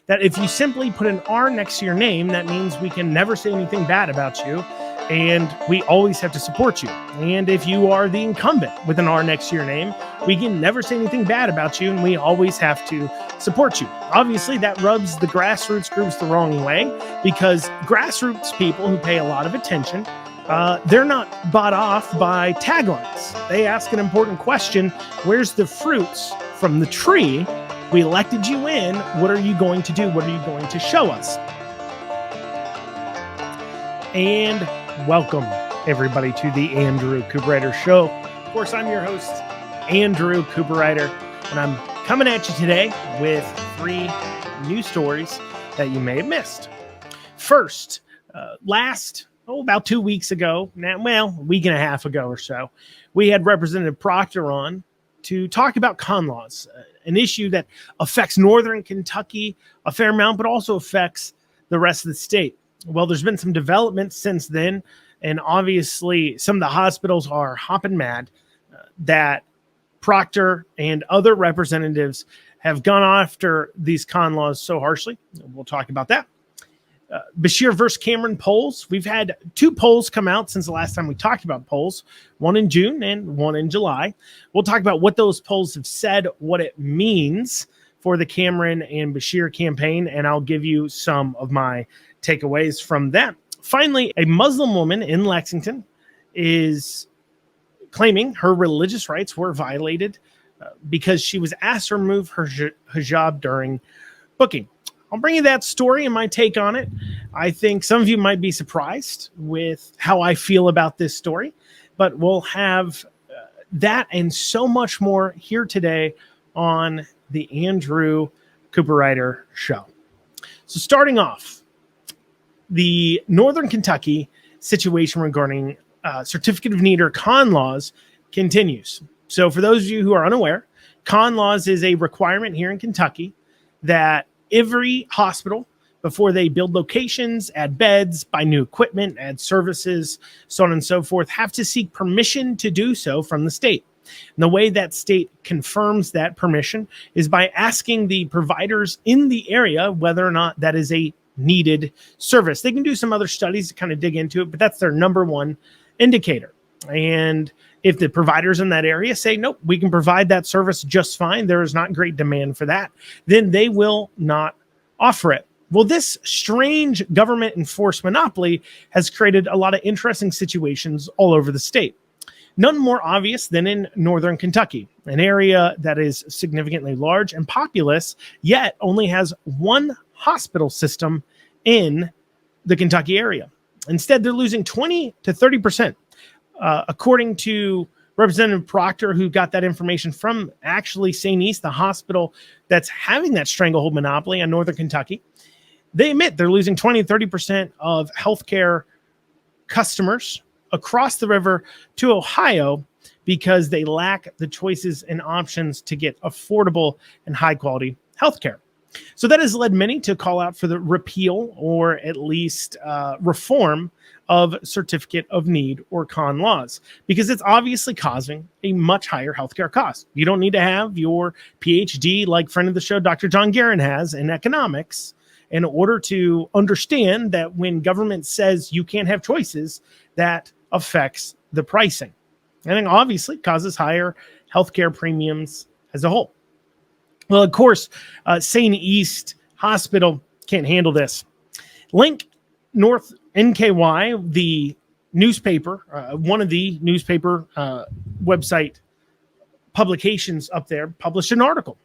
that if you simply put an R next to your name, that means we can never say anything bad about you, and we always have to support you. And if you are the incumbent with an R next to your name, we can never say anything bad about you, and we always have to support you. Obviously, that rubs the grassroots groups the wrong way, because grassroots people who pay a lot of attention, they're not bought off by taglines. They ask an important question: where's the fruits from the tree? We elected you in. What are you going to do? What are you going to show us? And welcome, everybody, to the Andrew Cooperrider Show. Of course, I'm your host, Andrew Cooperrider, and I'm coming at you today with 3 news stories that you may have missed. First, about 2 weeks ago, a week and a half ago or so, we had Representative Proctor on to talk about con laws, an issue that affects northern Kentucky a fair amount, but also affects the rest of the state. Well, there's been some developments since then, and obviously some of the hospitals are hopping mad that Proctor and other representatives have gone after these con laws so harshly. We'll talk about that. Beshear versus Cameron polls. We've had 2 polls come out since the last time we talked about polls, one in June and one in July. We'll talk about what those polls have said, what it means for the Cameron and Beshear campaign, and I'll give you some of my takeaways from that. Finally, a Muslim woman in Lexington is claiming her religious rights were violated because she was asked to remove her hijab during booking. I'll bring you that story and my take on it. I think some of you might be surprised with how I feel about this story, but we'll have that and so much more here today on the Andrew Cooperrider Show. So starting off, the Northern Kentucky situation regarding certificate of need or con laws continues. So for those of you who are unaware, con laws is a requirement here in Kentucky that every hospital, before they build locations, add beds, buy new equipment, add services, so on and so forth, have to seek permission to do so from the state. And the way that state confirms that permission is by asking the providers in the area whether or not that is a needed service. They can do some other studies to kind of dig into it, but that's their number one indicator. And if the providers in that area say, nope, we can provide that service just fine, there is not great demand for that, then they will not offer it. Well, this strange government enforced monopoly has created a lot of interesting situations all over the state. None more obvious than in northern Kentucky, an area that is significantly large and populous, yet only has one hospital system in the Kentucky area. Instead, they're losing 20 to 30%. According to Representative Proctor, who got that information from actually St. East, the hospital that's having that stranglehold monopoly on northern Kentucky, they admit they're losing 20 to 30% of healthcare customers across the river to Ohio because they lack the choices and options to get affordable and high quality healthcare. So that has led many to call out for the repeal or at least reform of certificate of need or con laws, because it's obviously causing a much higher healthcare cost. You don't need to have your PhD, like friend of the show, Dr. John Guerin, has in economics, in order to understand that when government says you can't have choices, that affects the pricing. And it obviously causes higher healthcare premiums as a whole. Well, of course, St. East Hospital can't handle this. Link North NKY, the newspaper, one of the newspaper website publications up there, published an article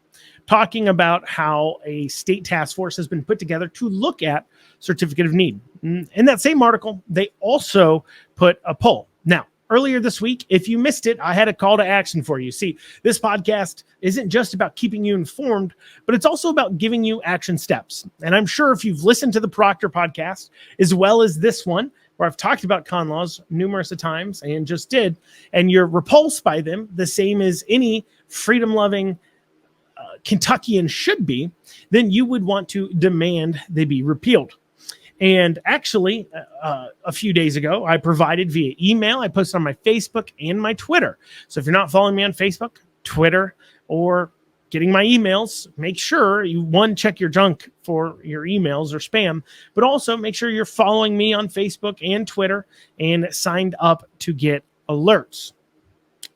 talking about how a state task force has been put together to look at certificate of need. In that same article, they also put a poll. Now, earlier this week, if you missed it, I had a call to action for you. See, this podcast isn't just about keeping you informed, but it's also about giving you action steps. And I'm sure if you've listened to the Proctor podcast, as well as this one, where I've talked about con laws numerous times and just did, and you're repulsed by them, the same as any freedom-loving Kentuckian should be, then you would want to demand they be repealed. And actually, a few days ago, I provided via email, I posted on my Facebook and my Twitter. So if you're not following me on Facebook, Twitter, or getting my emails, make sure you, one, check your junk for your emails or spam, but also make sure you're following me on Facebook and Twitter and signed up to get alerts.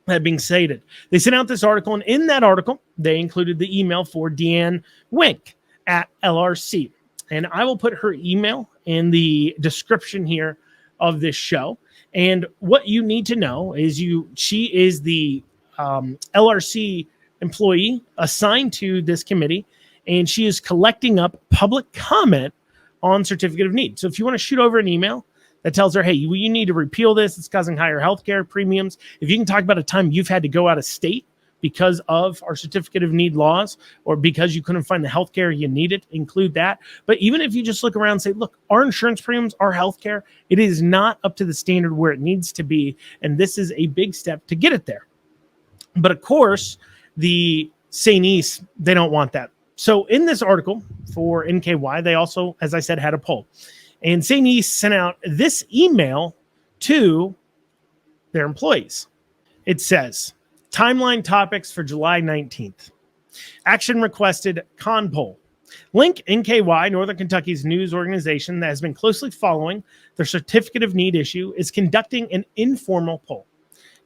That being stated, they sent out this article, and in that article, they included the email for Deanne Wink at LRC. And I will put her email in the description here of this show. And what you need to know is she is the LRC employee assigned to this committee, and she is collecting up public comment on certificate of need. So if you want to shoot over an email that tells her, hey, you need to repeal this, it's causing higher healthcare premiums. If you can talk about a time you've had to go out of state because of our certificate of need laws, or because you couldn't find the healthcare you needed, include that. But even if you just look around and say, look, our insurance premiums, our healthcare, it is not up to the standard where it needs to be, and this is a big step to get it there. But of course, the St. East, they don't want that. So in this article for NKY, they also, as I said, had a poll. And St. East sent out this email to their employees. It says, timeline topics for July 19th. Action requested con poll. Link NKY, Northern Kentucky's news organization that has been closely following their certificate of need issue, is conducting an informal poll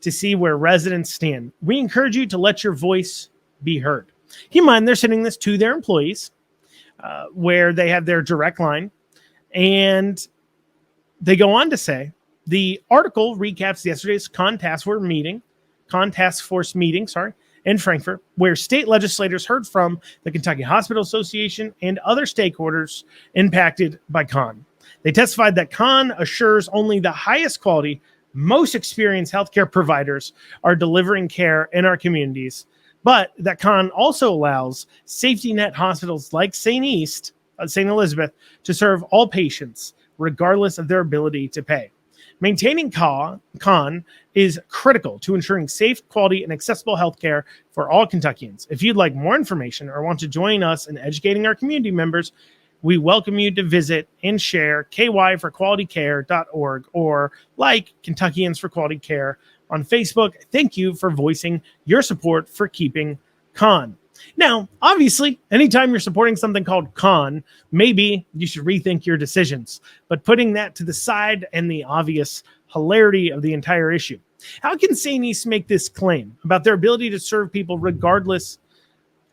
to see where residents stand. We encourage you to let your voice be heard. Keep in mind, they're sending this to their employees where they have their direct line. And they go on to say, the article recaps yesterday's con task force meeting in Frankfort, where state legislators heard from the Kentucky Hospital Association and other stakeholders impacted by con. They testified that con assures only the highest quality, most experienced healthcare providers are delivering care in our communities, but that con also allows safety net hospitals like St. Elizabeth to serve all patients, regardless of their ability to pay. Maintaining con is critical to ensuring safe, quality, and accessible healthcare for all Kentuckians. If you'd like more information or want to join us in educating our community members, we welcome you to visit and share kyforqualitycare.org or like Kentuckians for Quality Care on Facebook. Thank you for voicing your support for keeping con. Now, obviously, anytime you're supporting something called con, maybe you should rethink your decisions. But putting that to the side and the obvious hilarity of the entire issue, how can St. East make this claim about their ability to serve people regardless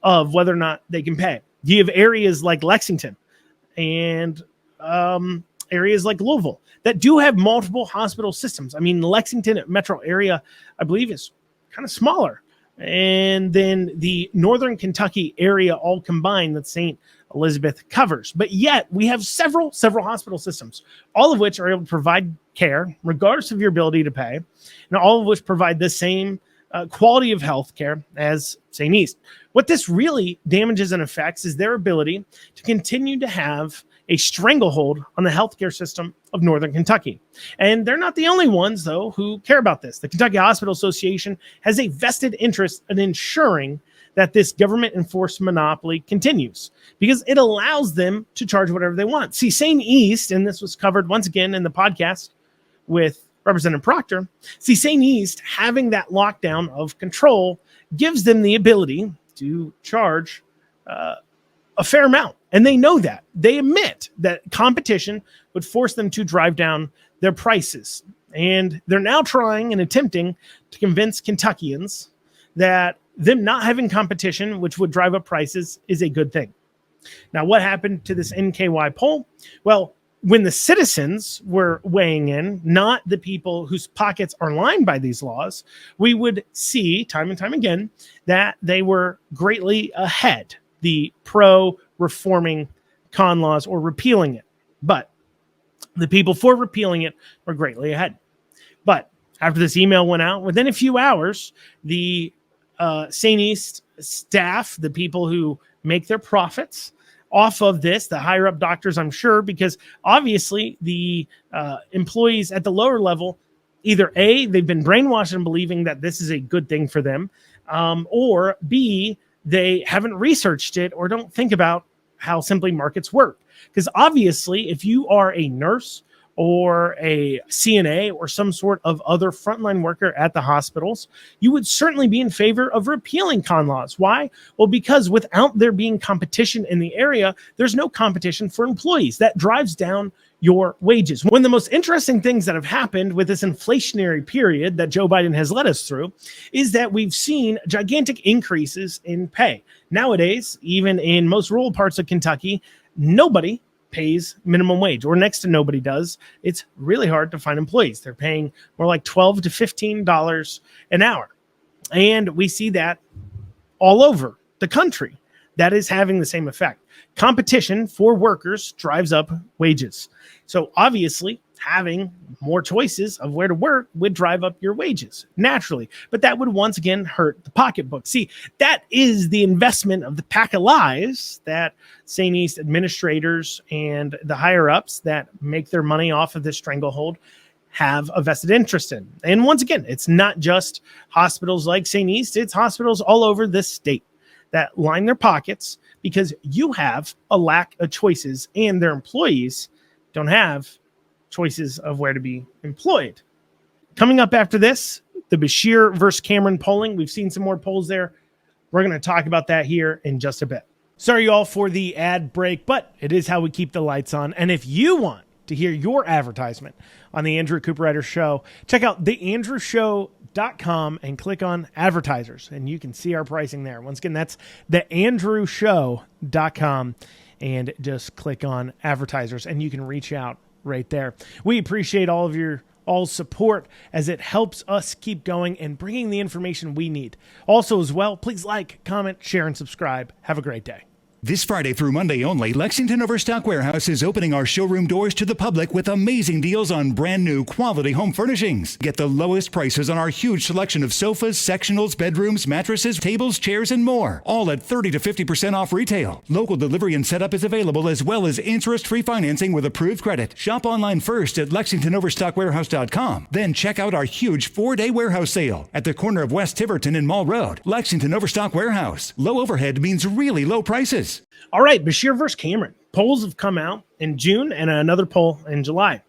of whether or not they can pay? You have areas like Lexington and areas like Louisville that do have multiple hospital systems. I mean, the Lexington metro area, I believe, is kind of smaller. And then the Northern Kentucky area all combined that St. Elizabeth covers. But yet we have several hospital systems, all of which are able to provide care regardless of your ability to pay, and all of which provide the same quality of health care as St. East. What this really damages and affects is their ability to continue to have a stranglehold on the healthcare system of Northern Kentucky. And they're not the only ones, though, who care about this. The Kentucky Hospital Association has a vested interest in ensuring that this government-enforced monopoly continues because it allows them to charge whatever they want. See, St. East, and this was covered once again in the podcast with Representative Proctor, St. East having that lockdown of control gives them the ability to charge a fair amount. And they know that. They admit that competition would force them to drive down their prices. And they're now trying and attempting to convince Kentuckians that them not having competition, which would drive up prices, is a good thing. Now, what happened to this NKY poll? Well, when the citizens were weighing in, not the people whose pockets are lined by these laws, we would see time and time again that they were greatly ahead, the pro-reforming con laws or repealing it. But the people for repealing it were greatly ahead. But after this email went out, within a few hours, the St. East staff, the people who make their profits off of this, the higher up doctors, I'm sure, because obviously the employees at the lower level, either A, they've been brainwashed in believing that this is a good thing for them, or B, they haven't researched it or don't think about how simply markets work. Because obviously, if you are a nurse or a CNA or some sort of other frontline worker at the hospitals, you would certainly be in favor of repealing con laws. Why? Well, because without there being competition in the area, there's no competition for employees. That drives down your wages. One of the most interesting things that have happened with this inflationary period that Joe Biden has led us through is that we've seen gigantic increases in pay. Nowadays, even in most rural parts of Kentucky, nobody pays minimum wage, or next to nobody does. It's really hard to find employees. They're paying more like $12 to $15 an hour. And we see that all over the country. That is having the same effect. Competition for workers drives up wages. So obviously, having more choices of where to work would drive up your wages naturally. But that would once again hurt the pocketbook. See, that is the investment of the pack of lies that St. East administrators and the higher ups that make their money off of this stranglehold have a vested interest in. And once again, it's not just hospitals like St. East, it's hospitals all over this state that line their pockets because you have a lack of choices and their employees don't have choices of where to be employed. Coming up after this, the Beshear versus Cameron polling. We've seen some more polls there. We're going to talk about that here in just a bit. Sorry, y'all, for the ad break, but it is how we keep the lights on. And if you want to hear your advertisement on the Andrew Cooperrider Show, check out theandrewshow.com and click on advertisers, and you can see our pricing there. Once again, that's theandrewshow.com, and just click on advertisers, and you can reach out right there. We appreciate all of your support as it helps us keep going and bringing the information we need. Also as well, please like, comment, share, and subscribe. Have a great day. This Friday through Monday only, Lexington Overstock Warehouse is opening our showroom doors to the public with amazing deals on brand new quality home furnishings. Get the lowest prices on our huge selection of sofas, sectionals, bedrooms, mattresses, tables, chairs, and more. All at 30 to 50% off retail. Local delivery and setup is available, as well as interest-free financing with approved credit. Shop online first at LexingtonOverstockWarehouse.com. Then check out our huge 4-day warehouse sale at the corner of West Tiverton and Mall Road. Lexington Overstock Warehouse. Low overhead means really low prices. All right, Beshear versus Cameron. Polls have come out in June and another poll in July.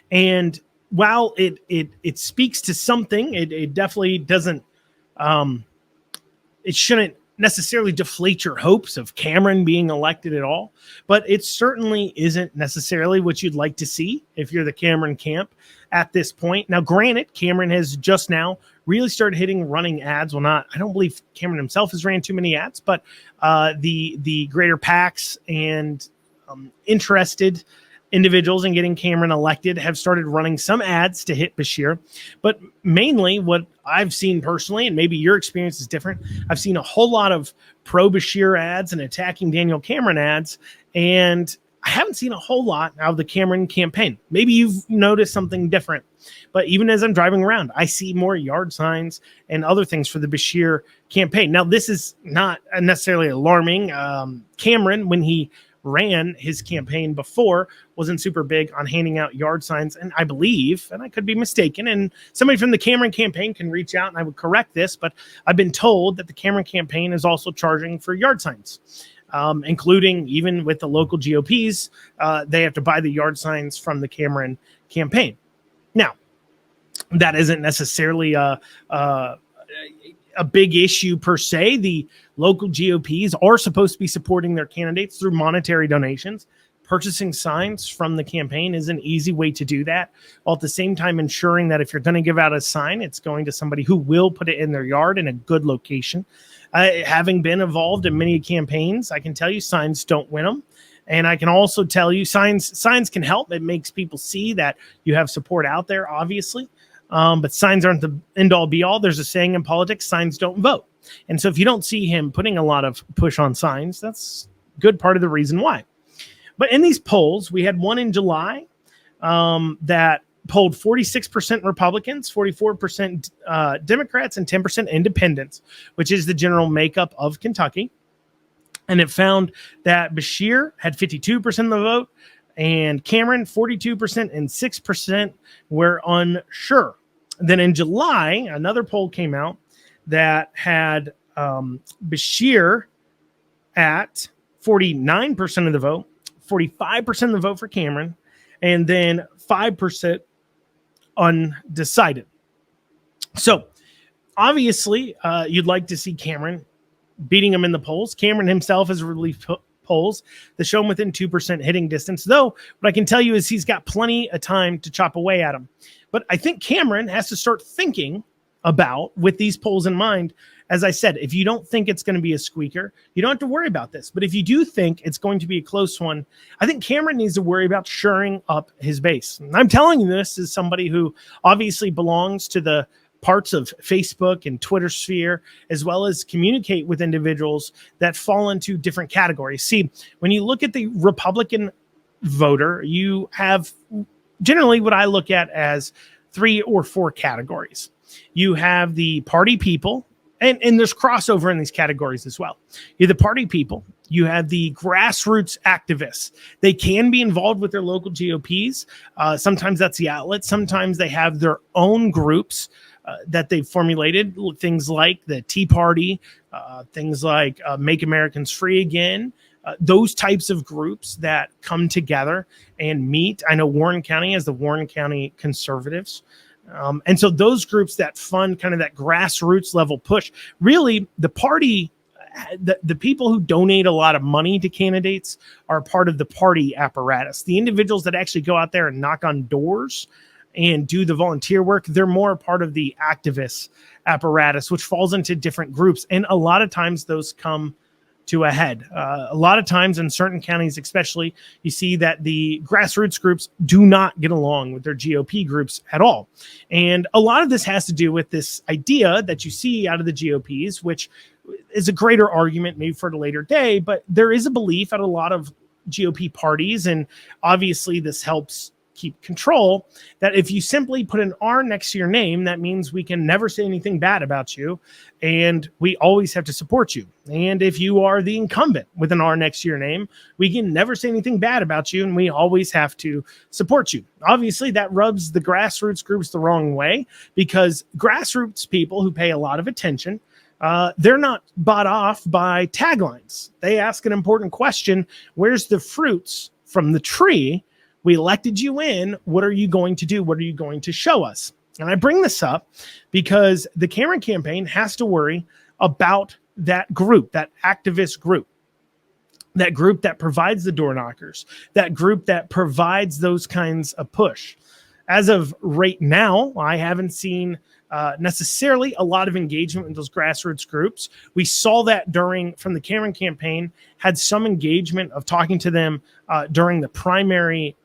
And while it speaks to something, it definitely doesn't, it shouldn't necessarily deflate your hopes of Cameron being elected at all, but it certainly isn't necessarily what you'd like to see if you're the Cameron camp at this point. Now, granted, Cameron has just now really started hitting running ads. Well, I don't believe Cameron himself has ran too many ads, but the greater PACs and interested individuals in getting Cameron elected have started running some ads to hit Beshear. But mainly what I've seen personally, and maybe your experience is different, I've seen a whole lot of pro-Beshear ads and attacking Daniel Cameron ads, and I haven't seen a whole lot out of the Cameron campaign. Maybe you've noticed something different. But even as I'm driving around, I see more yard signs and other things for the Beshear campaign. Now, this is not necessarily alarming. Cameron, when he ran his campaign before, wasn't super big on handing out yard signs. And I believe, and I could be mistaken, and somebody from the Cameron campaign can reach out and I would correct this, but I've been told that the Cameron campaign is also charging for yard signs. Including even with the local GOPs, they have to buy the yard signs from the Cameron campaign. Now, that isn't necessarily a big issue per se. The local GOPs are supposed to be supporting their candidates through monetary donations. Purchasing signs from the campaign is an easy way to do that, while at the same time ensuring that if you're going to give out a sign, it's going to somebody who will put it in their yard in a good location. Having been involved in many campaigns, I can tell you signs don't win them. And I can also tell you signs can help. It makes people see that you have support out there, obviously. But signs aren't the end-all be-all. There's a saying in politics, signs don't vote. And so if you don't see him putting a lot of push on signs, that's a good part of the reason why. But in these polls, we had one in July that polled 46% Republicans, 44% Democrats, and 10% independents, which is the general makeup of Kentucky. And it found that Beshear had 52% of the vote, and Cameron 42%, and 6% were unsure. Then in July, another poll came out that had Beshear at 49% of the vote, 45% of the vote for Cameron, and then 5% undecided. So obviously, you'd like to see Cameron beating him in the polls. Cameron himself has released polls that show him within 2% hitting distance. Though, what I can tell you is he's got plenty of time to chop away at him. But I think Cameron has to start thinking about, with these polls in mind, as I said, if you don't think it's going to be a squeaker, you don't have to worry about this. But if you do think it's going to be a close one, I think Cameron needs to worry about shoring up his base. And I'm telling you this as somebody who obviously belongs to the parts of Facebook and Twitter sphere, as well as communicate with individuals that fall into different categories. See, when you look at the Republican voter, you have generally what I look at as 3 or 4 categories. You have the party people, and there's crossover in these categories as well. You have the party people. You have the grassroots activists. They can be involved with their local GOPs. Sometimes that's the outlet. Sometimes they have their own groups that they've formulated, things like the Tea Party, things like Make Americans Free Again, those types of groups that come together and meet. I know Warren County has the Warren County Conservatives. And so those groups that fund kind of that grassroots level push, really the party, the people who donate a lot of money to candidates are part of the party apparatus. The individuals that actually go out there and knock on doors and do the volunteer work, they're more a part of the activist apparatus, which falls into different groups. And a lot of times those come to a head. A lot of times in certain counties, especially, you see that the grassroots groups do not get along with their GOP groups at all. And a lot of this has to do with this idea that you see out of the GOPs, which is a greater argument maybe for a later day, but there is a belief at a lot of GOP parties, and obviously this helps keep control, that if you simply put an R next to your name, that means we can never say anything bad about you, and we always have to support you. And if you are the incumbent with an R next to your name, we can never say anything bad about you, and we always have to support you. Obviously, that rubs the grassroots groups the wrong way, because grassroots people who pay a lot of attention, they're not bought off by taglines. They ask an important question: where's the fruits from the tree? We elected you in. What are you going to do? What are you going to show us? And I bring this up because the Cameron campaign has to worry about that group, that activist group, that group that provides the door knockers, that group that provides those kinds of push. As of right now, I haven't seen necessarily a lot of engagement in those grassroots groups. We saw that from the Cameron campaign, had some engagement of talking to them during the primary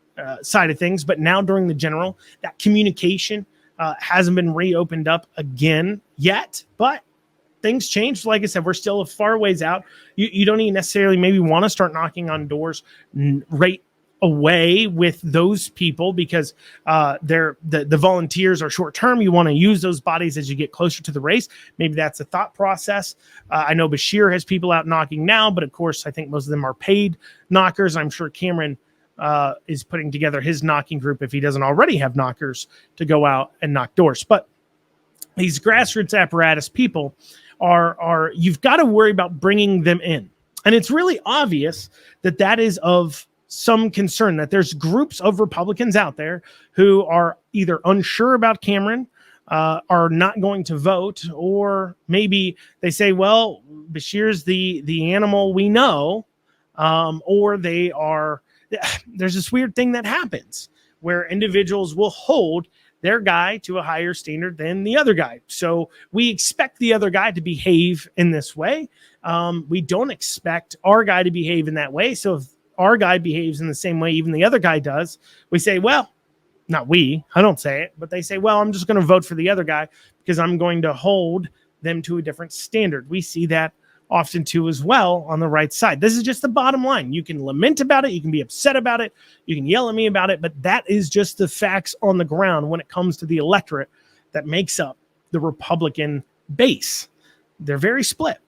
side of things, but now during the general, that communication hasn't been reopened up again yet, but things change. Like I said, we're still a far ways out. You don't even necessarily maybe want to start knocking on doors right away with those people, because the volunteers are short term. You want to use those bodies as you get closer to the race. Maybe that's a thought process. I know Bashir has people out knocking now, but of course, I think most of them are paid knockers. I'm sure Cameron is putting together his knocking group if he doesn't already have knockers to go out and knock doors. But these grassroots apparatus people are you've got to worry about bringing them in. And it's really obvious that is of some concern, that there's groups of Republicans out there who are either unsure about Cameron, are not going to vote, or maybe they say, well, Bashir's the animal we know, or there's this weird thing that happens where individuals will hold their guy to a higher standard than the other guy. So we expect the other guy to behave in this way. We don't expect our guy to behave in that way. So if our guy behaves in the same way even the other guy does, we say, well, not we, I don't say it, but they say, well, I'm just going to vote for the other guy because I'm going to hold them to a different standard. We see that often too as well on the right side. This is just the bottom line. You can lament about it. You can be upset about it. You can yell at me about it, but that is just the facts on the ground when it comes to the electorate that makes up the Republican base. They're very split.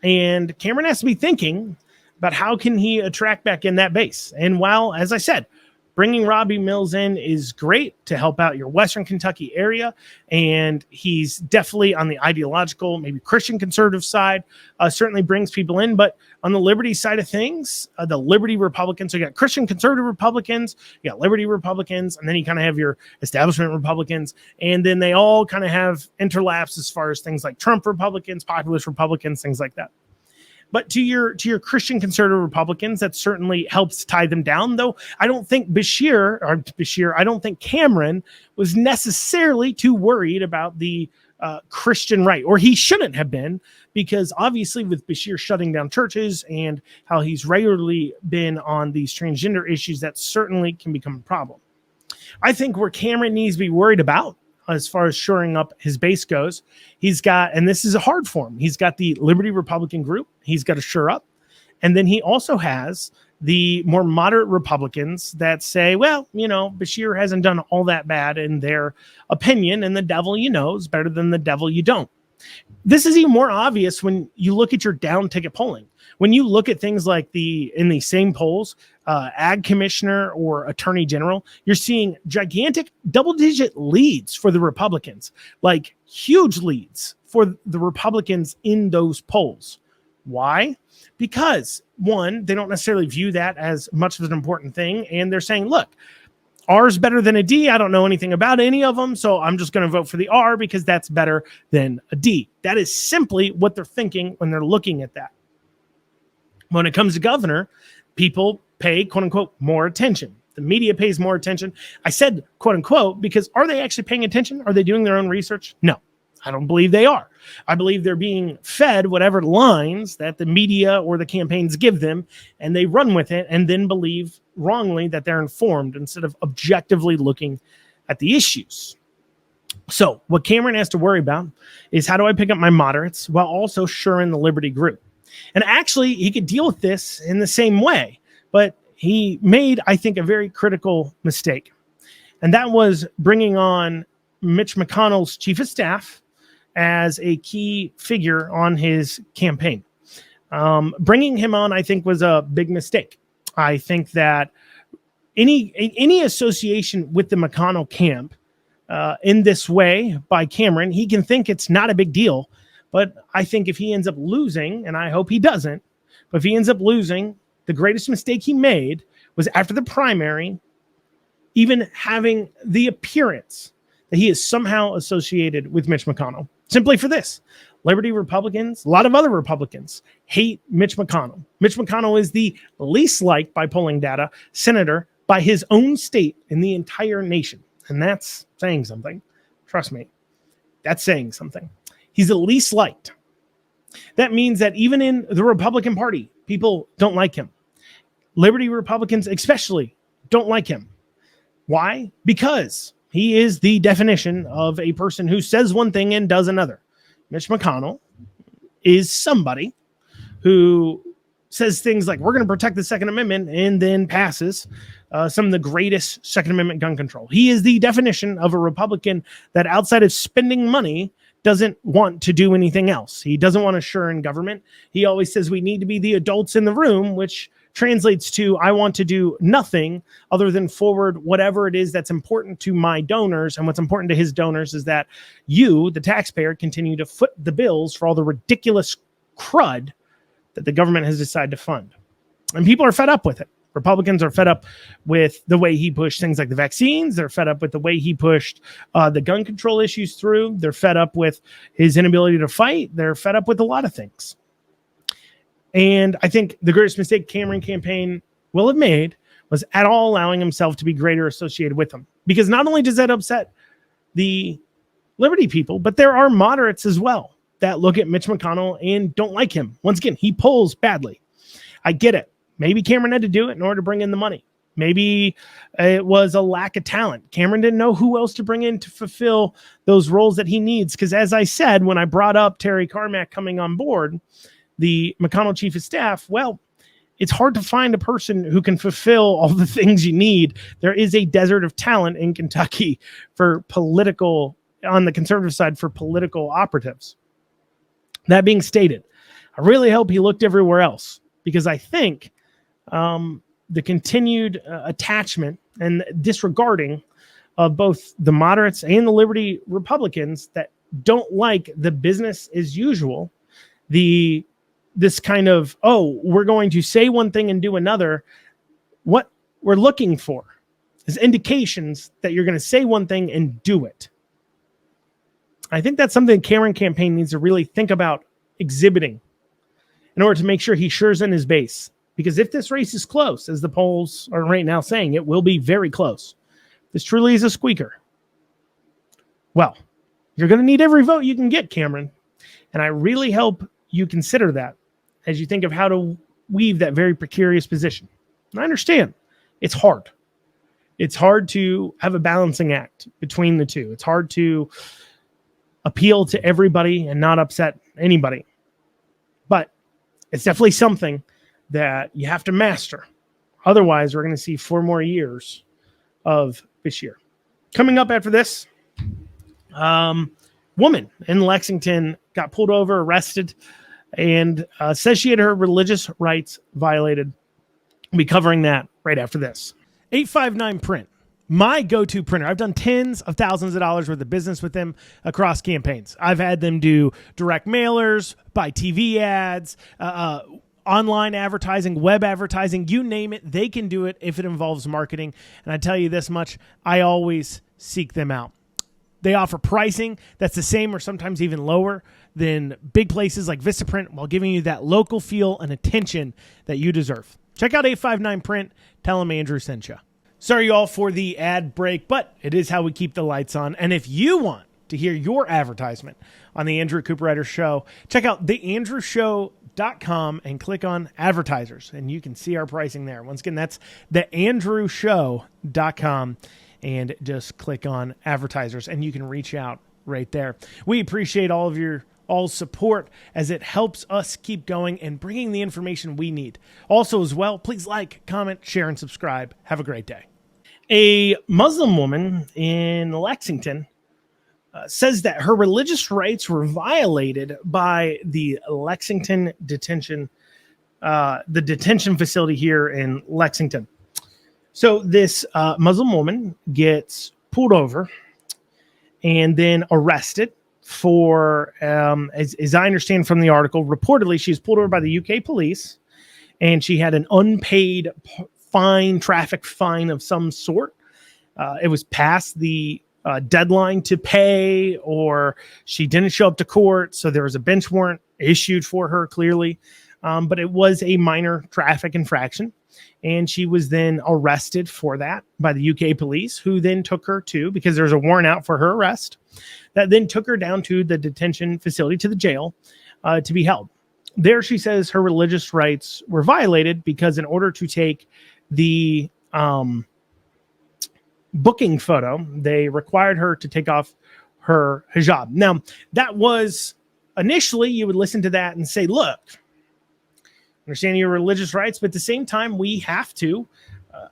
And Cameron has to be thinking about how can he attract back in that base. And while, as I said, bringing Robbie Mills in is great to help out your Western Kentucky area. And he's definitely on the ideological, maybe Christian conservative side, certainly brings people in. But on the liberty side of things, the liberty Republicans, so you got Christian conservative Republicans, you got liberty Republicans, and then you kind of have your establishment Republicans. And then they all kind of have interlaps as far as things like Trump Republicans, populist Republicans, things like that. But to your Christian conservative Republicans, that certainly helps tie them down. Though I don't think I don't think Cameron was necessarily too worried about the Christian right, or he shouldn't have been, because obviously with Bashir shutting down churches and how he's regularly been on these transgender issues, that certainly can become a problem. I think where Cameron needs to be worried about, as far as shoring up his base goes, he's got, and this is a hard for him, he's got the Liberty Republican group he's got to shore up. And then he also has the more moderate Republicans that say, well, Bashir hasn't done all that bad in their opinion, and the devil you know is better than the devil you don't. This is even more obvious when you look at your down ticket polling. When you look at things like in the same polls, ag commissioner or attorney general, you're seeing gigantic double-digit leads for the Republicans, like huge leads for the Republicans in those polls. Why? Because, one, they don't necessarily view that as much of an important thing, and they're saying, look, R is better than a D. I don't know anything about any of them, so I'm just going to vote for the R because that's better than a D. That is simply what they're thinking when they're looking at that. When it comes to governor, people pay, quote unquote, more attention. The media pays more attention. I said, quote unquote, because are they actually paying attention? Are they doing their own research? No, I don't believe they are. I believe they're being fed whatever lines that the media or the campaigns give them, and they run with it and then believe wrongly that they're informed instead of objectively looking at the issues. So what Cameron has to worry about is, how do I pick up my moderates while also shoring the Liberty group? And actually, he could deal with this in the same way, but he made, I think, a very critical mistake. And that was bringing on Mitch McConnell's chief of staff as a key figure on his campaign. Bringing him on, I think, was a big mistake. I think that any association with the McConnell camp in this way by Cameron, he can think it's not a big deal. But I think if he ends up losing, and I hope he doesn't, but if he ends up losing, the greatest mistake he made was after the primary, even having the appearance that he is somehow associated with Mitch McConnell. Simply for this, Liberty Republicans, a lot of other Republicans, hate Mitch McConnell. Mitch McConnell is the least liked by polling data senator by his own state in the entire nation. And that's saying something. Trust me, that's saying something. He's the least liked. That means that even in the Republican Party, people don't like him. Liberty Republicans especially don't like him. Why? Because he is the definition of a person who says one thing and does another. Mitch McConnell is somebody who says things like, we're going to protect the Second Amendment, and then passes some of the greatest Second Amendment gun control. He is the definition of a Republican that, outside of spending money, doesn't want to do anything else. He doesn't want to share in government. He always says we need to be the adults in the room, which translates to, I want to do nothing other than forward whatever it is that's important to my donors. And what's important to his donors is that you, the taxpayer, continue to foot the bills for all the ridiculous crud that the government has decided to fund. And people are fed up with it. Republicans are fed up with the way he pushed things like the vaccines. They're fed up with the way he pushed the gun control issues through. They're fed up with his inability to fight. They're fed up with a lot of things. And I think the greatest mistake Cameron campaign will have made was at all allowing himself to be greater associated with them. Because not only does that upset the Liberty people, but there are moderates as well that look at Mitch McConnell and don't like him. Once again, he polls badly. I get it. Maybe Cameron had to do it in order to bring in the money. Maybe it was a lack of talent. Cameron didn't know who else to bring in to fulfill those roles that he needs. Because as I said, when I brought up Terry Carmack coming on board, the McConnell chief of staff, well, it's hard to find a person who can fulfill all the things you need. There is a desert of talent in Kentucky for political, on the conservative side, for political operatives. That being stated, I really hope he looked everywhere else, because I think the continued attachment and disregarding of both the moderates and the liberty Republicans that don't like the business as usual, this kind of, oh, we're going to say one thing and do another. What we're looking for is indications that you're going to say one thing and do it. I think that's something the Cameron campaign needs to really think about exhibiting in order to make sure he shores in his base. Because if this race is close, as the polls are right now saying, it will be very close. This truly is a squeaker. Well, you're going to need every vote you can get, Cameron. And I really hope you consider that as you think of how to weave that very precarious position. And I understand it's hard. It's hard to have a balancing act between the two. It's hard to appeal to everybody and not upset anybody. But it's definitely something that you have to master. Otherwise, we're going to see 4 more years of this year. Coming up after this, woman in Lexington got pulled over, arrested, and says she had her religious rights violated. We'll be covering that right after this. 859 Print, my go-to printer. I've done tens of thousands of dollars worth of business with them across campaigns. I've had them do direct mailers, buy TV ads, online advertising, web advertising, you name it. They can do it if it involves marketing. And I tell you this much, I always seek them out. They offer pricing that's the same or sometimes even lower than big places like Vistaprint while giving you that local feel and attention that you deserve. Check out 859 Print. Tell them Andrew sent you. Sorry, y'all, for the ad break, but it is how we keep the lights on. And if you want to hear your advertisement on the Andrew Cooperrider Show, check out theandrewshow.com and click on advertisers, and you can see our pricing there. Once again, that's theandrewshow.com, and just click on advertisers, and you can reach out right there. We appreciate all of your support as it helps us keep going and bringing the information we need. Also as well, please like, comment, share, and subscribe. Have a great day. A Muslim woman in Lexington says that her religious rights were violated by the Lexington detention facility here in Lexington. So this Muslim woman gets pulled over and then arrested for, as I understand from the article, reportedly she was pulled over by the UK police, and she had an unpaid traffic fine of some sort. It was past the deadline to pay, or she didn't show up to court, so there was a bench warrant issued for her clearly, but it was a minor traffic infraction, and she was then arrested for that by the UK police, who then took her to, because there's a warrant out for her arrest, that then took her down to the detention facility, to the jail, to be held. There she says her religious rights were violated because in order to take the booking photo, they required her to take off her hijab. Now, that was initially, you would listen to that and say, look, understand your religious rights, but at the same time, we have to,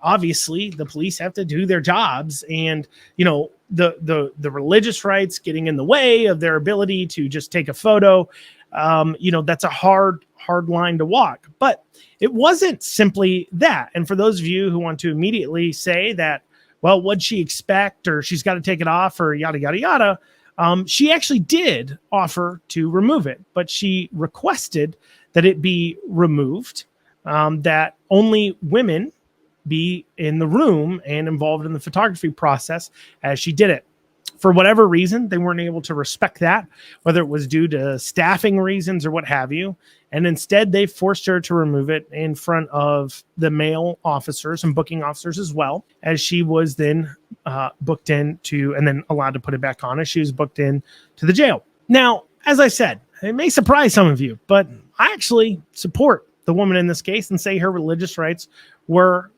obviously, the police have to do their jobs, and, you know, the religious rights getting in the way of their ability to just take a photo, that's a hard line to walk. But it wasn't simply that. And for those of you who want to immediately say that, well, what'd she expect, or she's got to take it off, or yada, yada, yada, she actually did offer to remove it, but she requested that it be removed, that only women be in the room and involved in the photography process as she did it. For whatever reason, they weren't able to respect that, whether it was due to staffing reasons or what have you. And instead, they forced her to remove it in front of the male officers and booking officers as well, as she was then booked in to, and then allowed to put it back on as she was booked in to the jail. Now, as I said, it may surprise some of you, but I actually support the woman in this case and say her religious rights were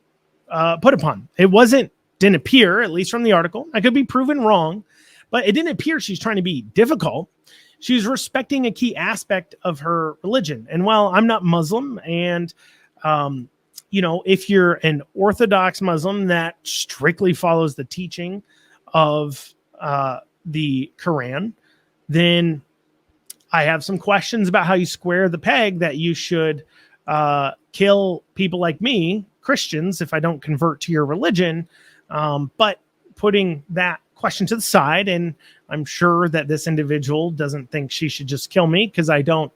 put upon. It didn't appear, at least from the article, I could be proven wrong, but it didn't appear she's trying to be difficult. She's respecting a key aspect of her religion. And while I'm not Muslim, and, if you're an Orthodox Muslim that strictly follows the teaching of the Quran, then I have some questions about how you square the peg that you should kill people like me, Christians, if I don't convert to your religion, But putting that question to the side, and I'm sure that this individual doesn't think she should just kill me because I don't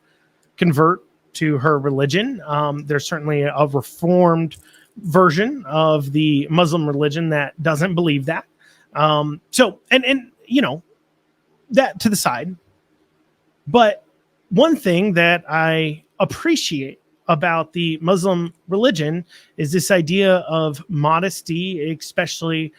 convert to her religion. There's certainly a reformed version of the Muslim religion that doesn't believe that. So that to the side. But one thing that I appreciate about the Muslim religion is this idea of modesty, especially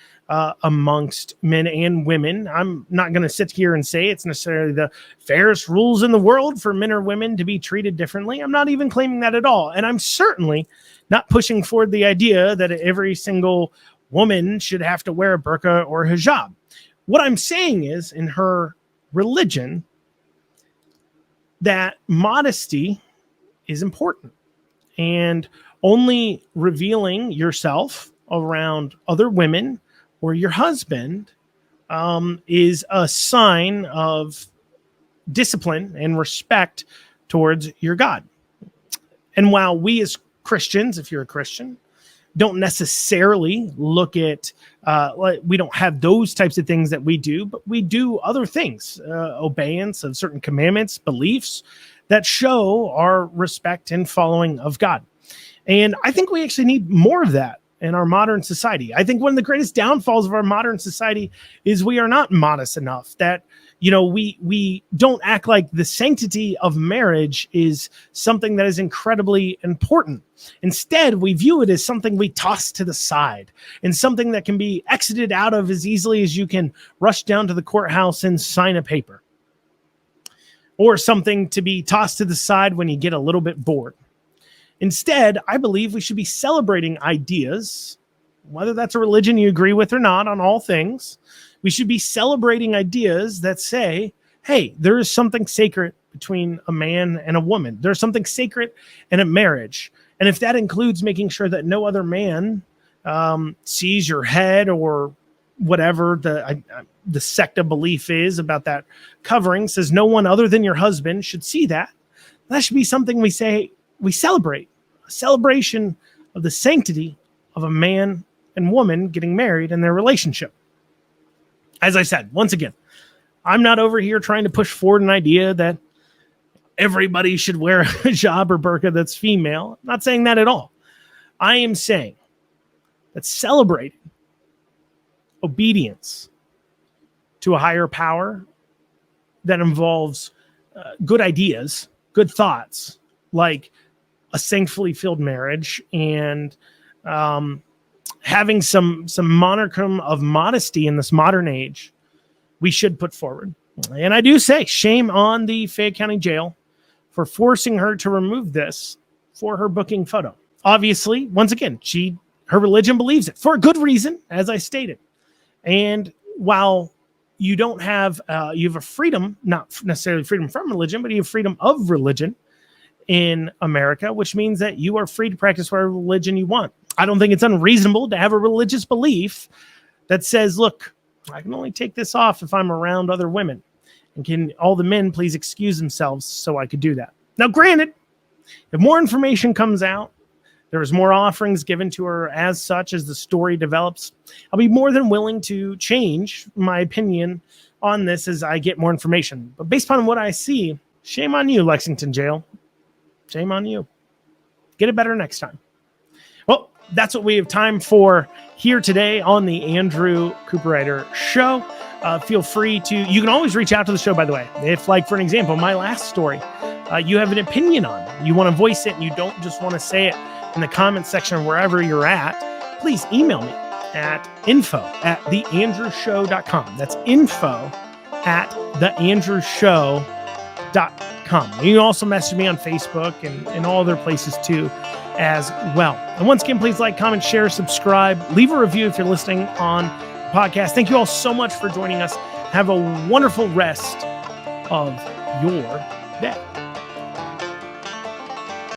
amongst men and women. I'm not going to sit here and say it's necessarily the fairest rules in the world for men or women to be treated differently. I'm not even claiming that at all. And I'm certainly not pushing forward the idea that every single woman should have to wear a burqa or hijab. What I'm saying is, in her religion, that modesty is important, and only revealing yourself around other women or your husband is a sign of discipline and respect towards your God. And while we as Christians, if you're a Christian, don't necessarily look at, we don't have those types of things that we do, but we do other things, obeyance of certain commandments, beliefs that show our respect and following of God. And I think we actually need more of that in our modern society. I think one of the greatest downfalls of our modern society is we are not modest enough, that we don't act like the sanctity of marriage is something that is incredibly important. Instead, we view it as something we toss to the side and something that can be exited out of as easily as you can rush down to the courthouse and sign a paper, or something to be tossed to the side when you get a little bit bored. Instead, I believe we should be celebrating ideas, whether that's a religion you agree with or not on all things. We should be celebrating ideas that say, hey, there is something sacred between a man and a woman. There's something sacred in a marriage. And if that includes making sure that no other man sees your head, or whatever the sect of belief is about that covering, says no one other than your husband should see that, that should be something we say we celebrate. A celebration of the sanctity of a man and woman getting married in their relationship. As I said, once again, I'm not over here trying to push forward an idea that everybody should wear a hijab or burqa that's female. I'm not saying that at all. I am saying that celebrating obedience to a higher power that involves good ideas, good thoughts, like a thankfully filled marriage, and having some monarchy of modesty in this modern age, we should put forward. And I do say, shame on the Fayette County Jail for forcing her to remove this for her booking photo. Obviously, once again, her religion believes it for a good reason, as I stated. And while you don't have, you have a freedom, not necessarily freedom from religion, but you have freedom of religion in America, which means that you are free to practice whatever religion you want. I don't think it's unreasonable to have a religious belief that says, look, I can only take this off if I'm around other women. And can all the men please excuse themselves so I could do that? Now, granted, if more information comes out, there's more offerings given to her as such as the story develops, I'll be more than willing to change my opinion on this as I get more information. But based on what I see, shame on you, Lexington Jail. Shame on you. Get it better next time. Well, that's what we have time for here today on the Andrew Cooperrider Show. Feel free to, you can always reach out to the show, by the way. If, like, for an example, my last story, you have an opinion on it, you want to voice it, and you don't just want to say it in the comment section wherever you're at, please email me at info@theandrewshow.com. That's info@theandrewshow.com. You can also message me on Facebook and all other places too as well. And once again, please like, comment, share, subscribe, leave a review if you're listening on the podcast. Thank you all so much for joining us. Have a wonderful rest of your day.